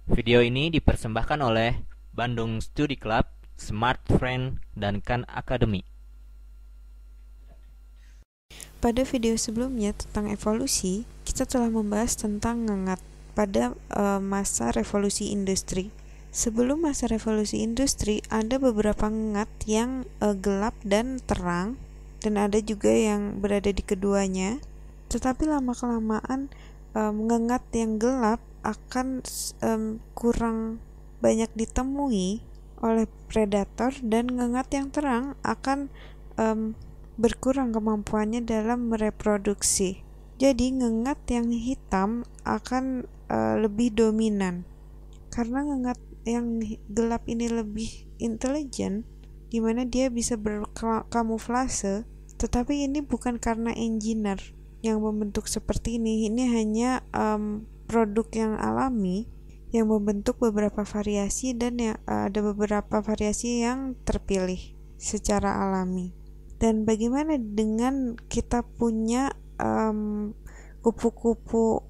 Video ini dipersembahkan oleh Bandung Study Club, Smart Friend, dan Khan Academy. Pada video sebelumnya tentang evolusi, kita telah membahas tentang ngengat pada masa revolusi industri. Sebelum masa revolusi industri, ada beberapa ngengat yang gelap dan terang, dan ada juga yang berada di keduanya. Tetapi lama-kelamaan ngengat yang gelap akan kurang banyak ditemui oleh predator, dan ngengat yang terang akan berkurang kemampuannya dalam mereproduksi. Jadi ngengat yang hitam akan lebih dominan. Karena ngengat yang gelap ini lebih intelijen, di mana dia bisa berkamuflase, tetapi ini bukan karena engineer yang membentuk seperti ini. Ini hanya produk yang alami yang membentuk beberapa variasi, dan ada beberapa variasi yang terpilih secara alami. Dan bagaimana dengan kita punya kupu-kupu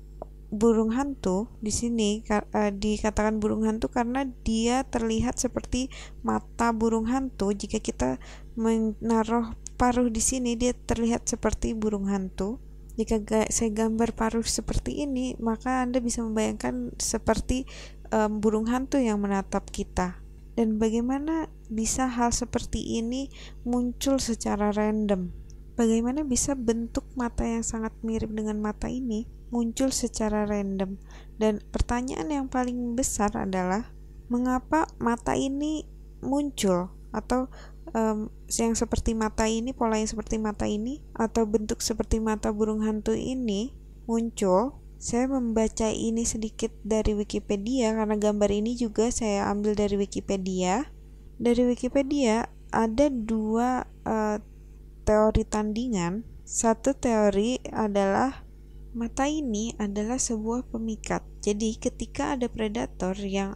burung hantu? Di sini dikatakan burung hantu karena dia terlihat seperti mata burung hantu. Jika kita menaruh paruh di sini, dia terlihat seperti burung hantu. Jika saya gambar paruh seperti ini, maka Anda bisa membayangkan seperti burung hantu yang menatap kita. Dan bagaimana bisa hal seperti ini muncul secara random? Bagaimana bisa bentuk mata yang sangat mirip dengan mata ini muncul secara random? Dan pertanyaan yang paling besar adalah, mengapa mata ini muncul? Atau yang seperti mata ini, pola yang seperti mata ini, atau bentuk seperti mata burung hantu ini muncul? Saya membaca ini sedikit dari Wikipedia, karena gambar ini juga saya ambil dari Wikipedia. Dari Wikipedia ada dua teori tandingan. Satu teori adalah mata ini adalah sebuah pemikat. Jadi ketika ada predator yang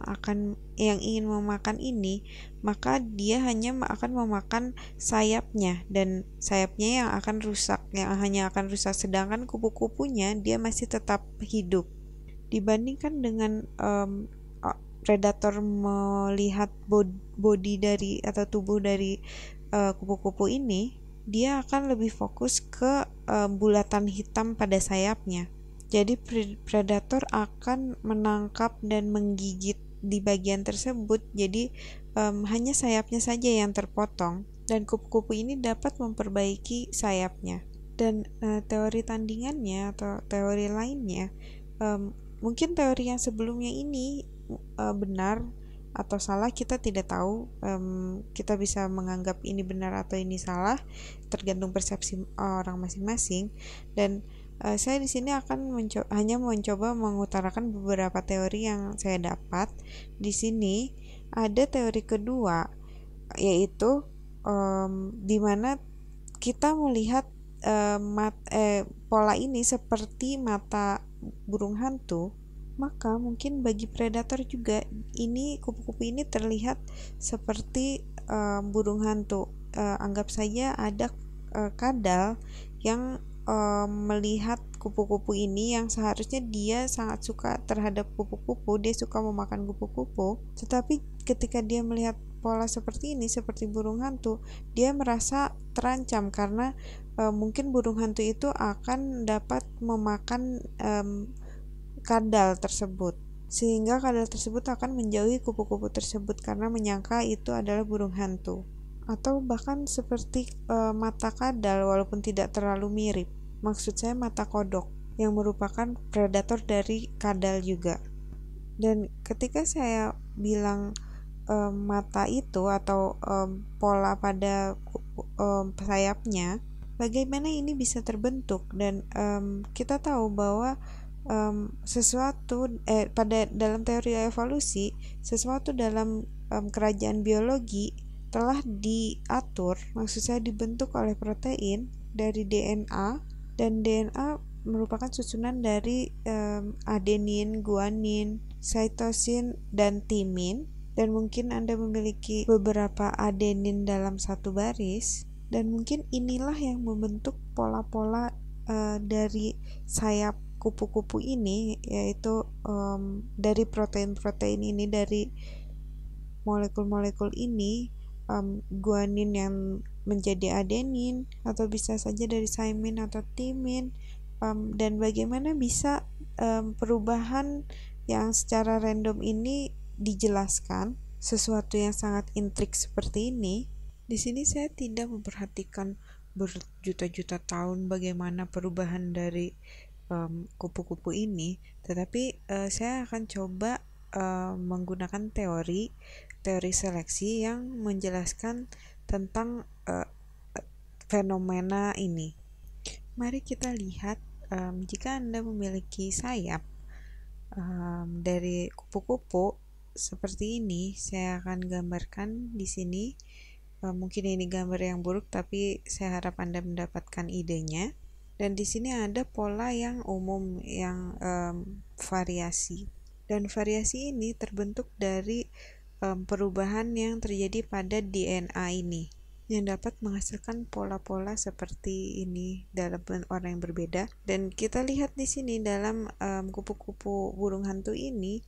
ingin memakan ini, maka dia hanya akan memakan sayapnya, dan sayapnya yang hanya akan rusak, sedangkan kupu-kupunya dia masih tetap hidup. Dibandingkan dengan predator melihat body dari atau tubuh dari kupu-kupu ini, dia akan lebih fokus ke bulatan hitam pada sayapnya. Jadi predator akan menangkap dan menggigit di bagian tersebut. Jadi hanya sayapnya saja yang terpotong, dan kupu-kupu ini dapat memperbaiki sayapnya. Dan teori tandingannya atau teori lainnya, mungkin teori yang sebelumnya ini benar atau salah, kita tidak tahu. Kita bisa menganggap ini benar atau ini salah, tergantung persepsi orang masing-masing. Dan saya di sini akan hanya mencoba mengutarakan beberapa teori yang saya dapat. Di sini ada teori kedua, yaitu di mana kita melihat pola ini seperti mata burung hantu, maka mungkin bagi predator juga ini kupu-kupu ini terlihat seperti burung hantu. Anggap saja ada kadal yang melihat kupu-kupu ini, yang seharusnya dia sangat suka terhadap kupu-kupu, dia suka memakan kupu-kupu, tetapi ketika dia melihat pola seperti ini, seperti burung hantu, dia merasa terancam karena mungkin burung hantu itu akan dapat memakan kadal tersebut, sehingga kadal tersebut akan menjauhi kupu-kupu tersebut karena menyangka itu adalah burung hantu. Atau bahkan seperti mata kadal, walaupun tidak terlalu mirip. Maksud saya mata kodok, yang merupakan predator dari kadal juga. Dan ketika saya bilang mata itu atau pola pada sayapnya, bagaimana ini bisa terbentuk? Dan kita tahu bahwa pada dalam teori evolusi, sesuatu dalam kerajaan biologi telah diatur, maksud saya dibentuk oleh protein dari DNA, dan DNA merupakan susunan dari adenin, guanin, sitosin, dan timin. Dan mungkin Anda memiliki beberapa adenin dalam satu baris, dan mungkin inilah yang membentuk pola-pola dari sayap kupu-kupu ini, yaitu dari protein-protein ini, dari molekul-molekul ini, guanin yang menjadi adenin, atau bisa saja dari thymine atau timin, dan bagaimana bisa perubahan yang secara random ini dijelaskan, sesuatu yang sangat intrik seperti ini. Di sini saya tidak memperhatikan berjuta-juta tahun bagaimana perubahan dari kupu-kupu ini, tetapi saya akan coba menggunakan teori seleksi yang menjelaskan tentang fenomena ini. Mari kita lihat, jika Anda memiliki sayap dari kupu-kupu seperti ini, saya akan gambarkan di sini. Mungkin ini gambar yang buruk, tapi saya harap Anda mendapatkan idenya. Dan di sini ada pola yang umum, yang variasi. Dan variasi ini terbentuk dari perubahan yang terjadi pada DNA ini, yang dapat menghasilkan pola-pola seperti ini dalam orang yang berbeda. Dan kita lihat di sini dalam kupu-kupu burung hantu ini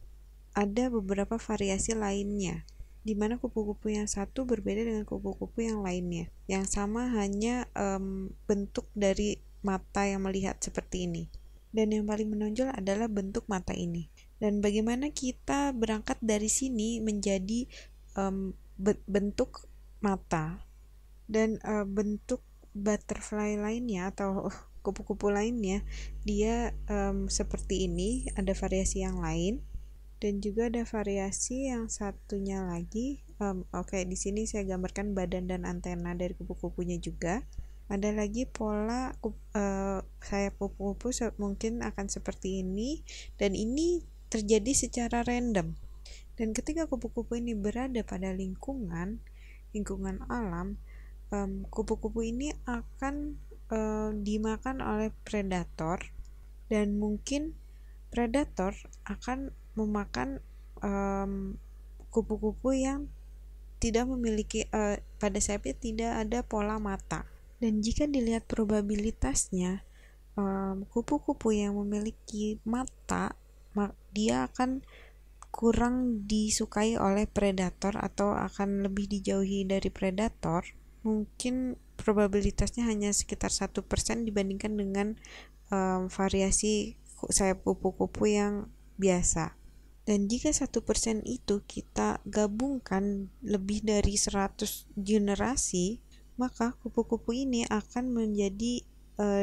ada beberapa variasi lainnya, di mana kupu-kupu yang satu berbeda dengan kupu-kupu yang lainnya. Yang sama hanya bentuk dari mata yang melihat seperti ini. Dan yang paling menonjol adalah bentuk mata ini. Dan bagaimana kita berangkat dari sini menjadi bentuk mata dan bentuk butterfly lainnya atau kupu-kupu lainnya, dia seperti ini. Ada variasi yang lain. Dan juga ada variasi yang satunya lagi. Oke, di sini saya gambarkan badan dan antena dari kupu-kupunya juga. Ada lagi pola sayap kupu-kupu mungkin akan seperti ini, dan ini terjadi secara random. Dan ketika kupu-kupu ini berada pada lingkungan alam, kupu-kupu ini akan dimakan oleh predator, dan mungkin predator akan memakan kupu-kupu yang tidak memiliki pada sayapnya tidak ada pola mata. Dan jika dilihat probabilitasnya, kupu-kupu yang memiliki mata, dia akan kurang disukai oleh predator atau akan lebih dijauhi dari predator. Mungkin probabilitasnya hanya sekitar 1% dibandingkan dengan variasi sayap kupu-kupu yang biasa. Dan jika 1% itu kita gabungkan lebih dari 100 generasi, maka kupu-kupu ini akan menjadi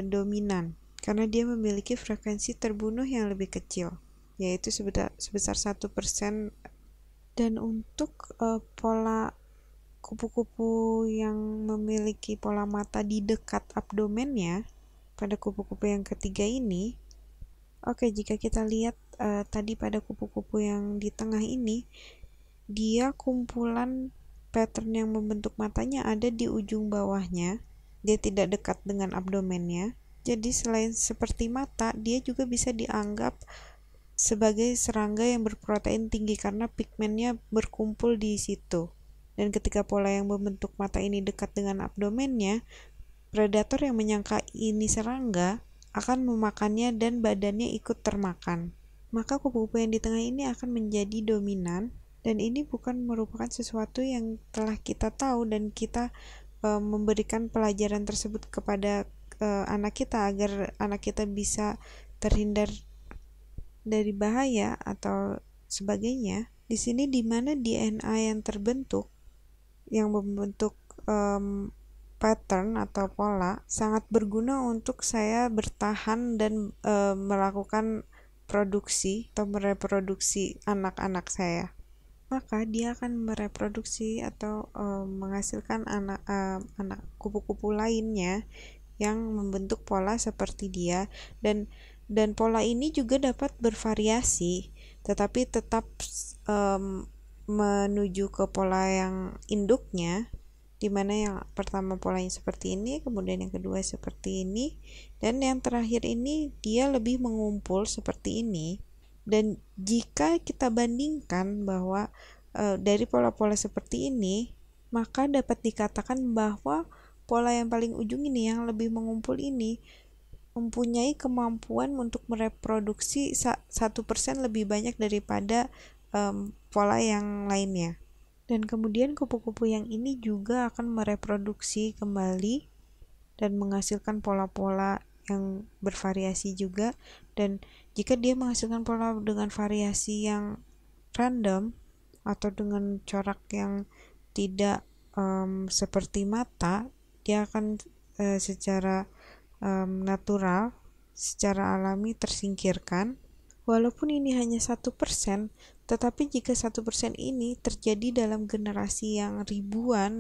dominan, karena dia memiliki frekuensi terbunuh yang lebih kecil, yaitu sebesar 1%. Dan untuk pola kupu-kupu yang memiliki pola mata di dekat abdomennya pada kupu-kupu yang ketiga ini, jika kita lihat tadi pada kupu-kupu yang di tengah ini, dia kumpulan pattern yang membentuk matanya ada di ujung bawahnya. Dia tidak dekat dengan abdomennya. Jadi selain seperti mata, dia juga bisa dianggap sebagai serangga yang berprotein tinggi karena pigmennya berkumpul di situ. Dan ketika pola yang membentuk mata ini dekat dengan abdomennya, predator yang menyangka ini serangga akan memakannya dan badannya ikut termakan. Maka kupu-kupu yang di tengah ini akan menjadi dominan. Dan ini bukan merupakan sesuatu yang telah kita tahu, dan kita memberikan pelajaran tersebut kepada anak kita agar anak kita bisa terhindar dari bahaya atau sebagainya. Di sini di mana DNA yang terbentuk, yang membentuk pattern atau pola, sangat berguna untuk saya bertahan dan melakukan produksi atau mereproduksi anak-anak saya. Maka dia akan mereproduksi atau menghasilkan anak kupu-kupu lainnya yang membentuk pola seperti dia. Dan pola ini juga dapat bervariasi, tetapi tetap menuju ke pola yang induknya, di mana yang pertama polanya seperti ini, kemudian yang kedua seperti ini, dan yang terakhir ini dia lebih mengumpul seperti ini. Dan jika kita bandingkan bahwa dari pola-pola seperti ini, maka dapat dikatakan bahwa pola yang paling ujung ini, yang lebih mengumpul ini, mempunyai kemampuan untuk mereproduksi 1% lebih banyak daripada pola yang lainnya. Dan kemudian kupu-kupu yang ini juga akan mereproduksi kembali dan menghasilkan pola-pola yang bervariasi juga. Dan jika dia menghasilkan pola dengan variasi yang random atau dengan corak yang tidak seperti mata, dia akan secara natural, secara alami tersingkirkan. Walaupun ini hanya 1%, tetapi jika 1% ini terjadi dalam generasi yang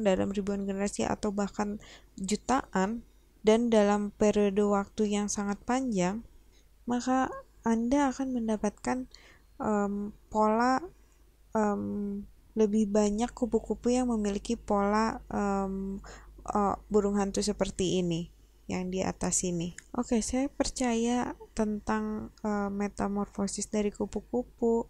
dalam ribuan generasi atau bahkan jutaan, dan dalam periode waktu yang sangat panjang, maka Anda akan mendapatkan pola lebih banyak kupu-kupu yang memiliki pola burung hantu seperti ini yang di atas ini. Oke, saya percaya tentang metamorfosis dari kupu-kupu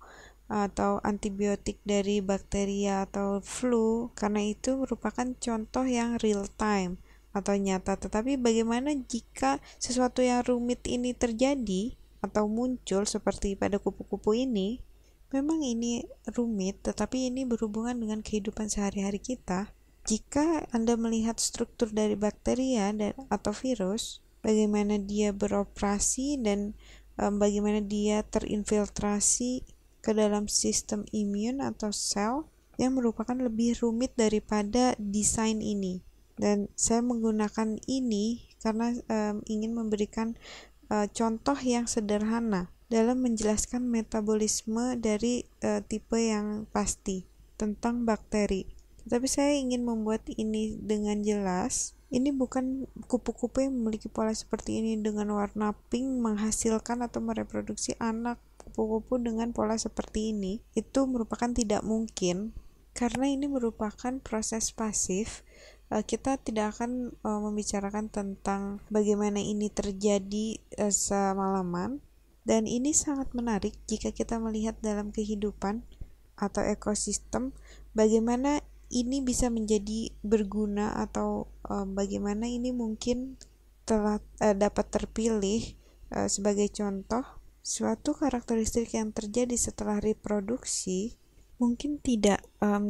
atau antibiotik dari bakteria atau flu, karena itu merupakan contoh yang real time atau nyata. Tetapi bagaimana jika sesuatu yang rumit ini terjadi atau muncul seperti pada kupu-kupu ini? Memang ini rumit, tetapi ini berhubungan dengan kehidupan sehari-hari kita. Jika Anda melihat struktur dari bakteria atau virus, bagaimana dia beroperasi dan bagaimana dia terinfiltrasi ke dalam sistem imun atau sel, yang merupakan lebih rumit daripada desain ini. Dan saya menggunakan ini karena ingin memberikan contoh yang sederhana dalam menjelaskan metabolisme dari tipe yang pasti tentang bakteri. Tapi saya ingin membuat ini dengan jelas. Ini bukan kupu-kupu yang memiliki pola seperti ini dengan warna pink menghasilkan atau mereproduksi anak kupu-kupu dengan pola seperti ini. Itu merupakan tidak mungkin karena ini merupakan proses pasif. Kita tidak akan membicarakan tentang bagaimana ini terjadi semalaman. Dan ini sangat menarik jika kita melihat dalam kehidupan atau ekosistem bagaimana ini bisa menjadi berguna atau bagaimana ini mungkin dapat terpilih sebagai contoh. Suatu karakteristik yang terjadi setelah reproduksi mungkin tidak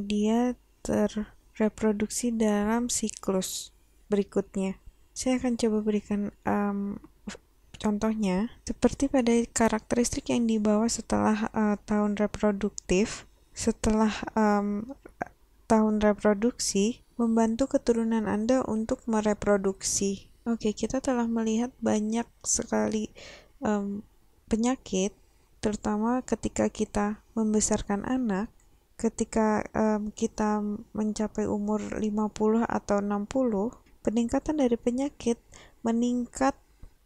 dia terreproduksi dalam siklus berikutnya. Saya akan coba berikan contohnya, seperti pada karakteristik yang dibawa setelah tahun reproduktif. Setelah tahun reproduksi, membantu keturunan Anda untuk mereproduksi. Oke, kita telah melihat banyak sekali penyakit, terutama ketika kita membesarkan anak, ketika kita mencapai umur 50 atau 60, peningkatan dari penyakit meningkat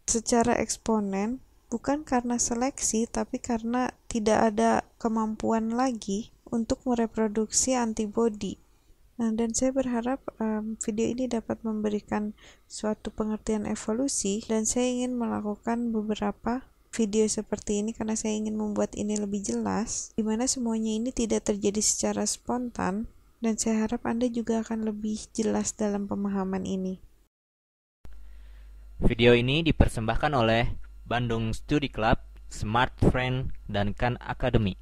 secara eksponen, bukan karena seleksi, tapi karena tidak ada kemampuan lagi untuk mereproduksi antibodi. Nah, dan saya berharap video ini dapat memberikan suatu pengertian evolusi, dan saya ingin melakukan beberapa video seperti ini karena saya ingin membuat ini lebih jelas, di mana semuanya ini tidak terjadi secara spontan, dan saya harap Anda juga akan lebih jelas dalam pemahaman ini. Video ini dipersembahkan oleh Bandung Study Club, Smart Friend, dan Khan Academy.